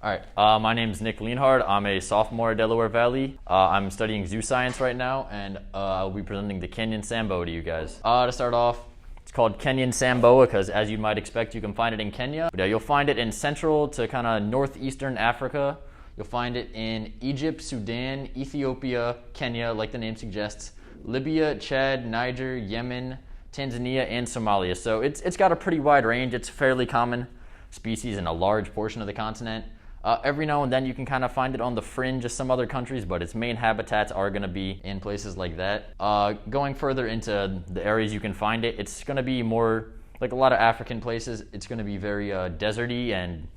All right, my name is Nick Lienhard. I'm a sophomore at Delaware Valley. I'm studying zoo science right now, and I'll be presenting the Kenyan Sand Boa to you guys. To start off, it's called Kenyan Sand Boa because, as you might expect, you can find it in Kenya. But you'll find it in central to kind of northeastern Africa. You'll find it in Egypt, Sudan, Ethiopia, Kenya, like the name suggests, Libya, Chad, Niger, Yemen, Tanzania, and Somalia. So it's got a pretty wide range. It's a fairly common species in a large portion of the continent. Every now and then you can kind of find it on the fringe of some other countries, but its main habitats are going to be in places like that. Going further into the areas you can find it, it's going to be more like a lot of African places. It's going to be very deserty and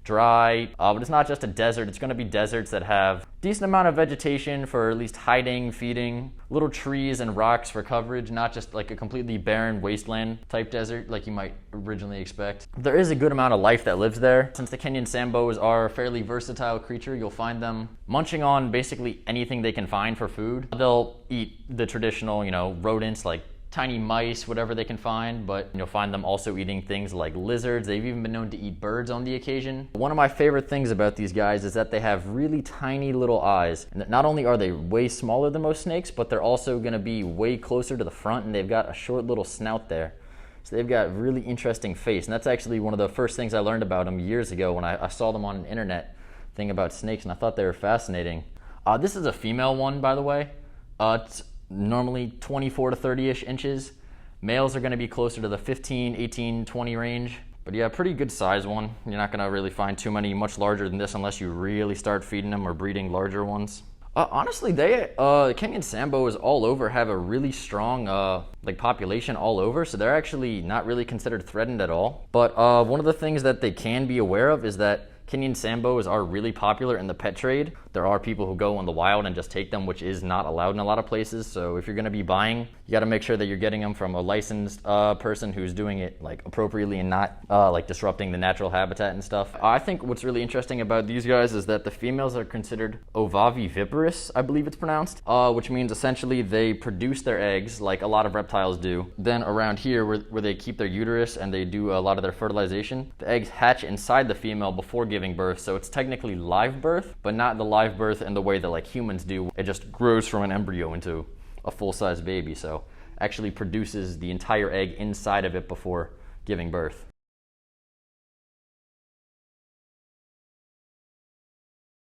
dry, but it's not just a desert. It's going to be deserts that have decent amount of vegetation for at least hiding, feeding, little trees and rocks for coverage, not just like a completely barren wasteland type desert like you might originally expect. There is a good amount of life that lives there. Since the Kenyan Sand Boas are a fairly versatile creature, you'll find them munching on basically anything they can find for food. They'll eat the traditional, rodents like tiny mice, whatever they can find, but you'll find them also eating things like lizards. They've even been known to eat birds on the occasion. One of my favorite things about these guys is that they have really tiny little eyes. And not only are they way smaller than most snakes, but they're also going to be way closer to the front, and they've got a short little snout there. So they've got really interesting face, and that's actually one of the first things I learned about them years ago when I saw them on an internet thing about snakes, and I thought they were fascinating. This is a female one, by the way. It's normally 24 to 30-ish inches. Males are going to be closer to the 15, 18, 20 range. But yeah, pretty good size one. You're not going to really find too many much larger than this unless you really start feeding them or breeding larger ones. Honestly, Kenyan Sand Boas all over have a really strong population all over, so they're actually not really considered threatened at all. But one of the things that they can be aware of is that Kenyan Sand Boas are really popular in the pet trade. There are people who go in the wild and just take them, which is not allowed in a lot of places. So if you're going to be buying, you got to make sure that you're getting them from a licensed person who's doing it appropriately and not disrupting the natural habitat and stuff. I think what's really interesting about these guys is that the females are considered ovoviviparous, I believe it's pronounced, which means essentially they produce their eggs like a lot of reptiles do. Then around here where they keep their uterus and they do a lot of their fertilization, the eggs hatch inside the female before giving birth. So it's technically live birth, but not the live birth in the way that humans do. It just grows from an embryo into a full-size baby. So actually produces the entire egg inside of it before giving birth.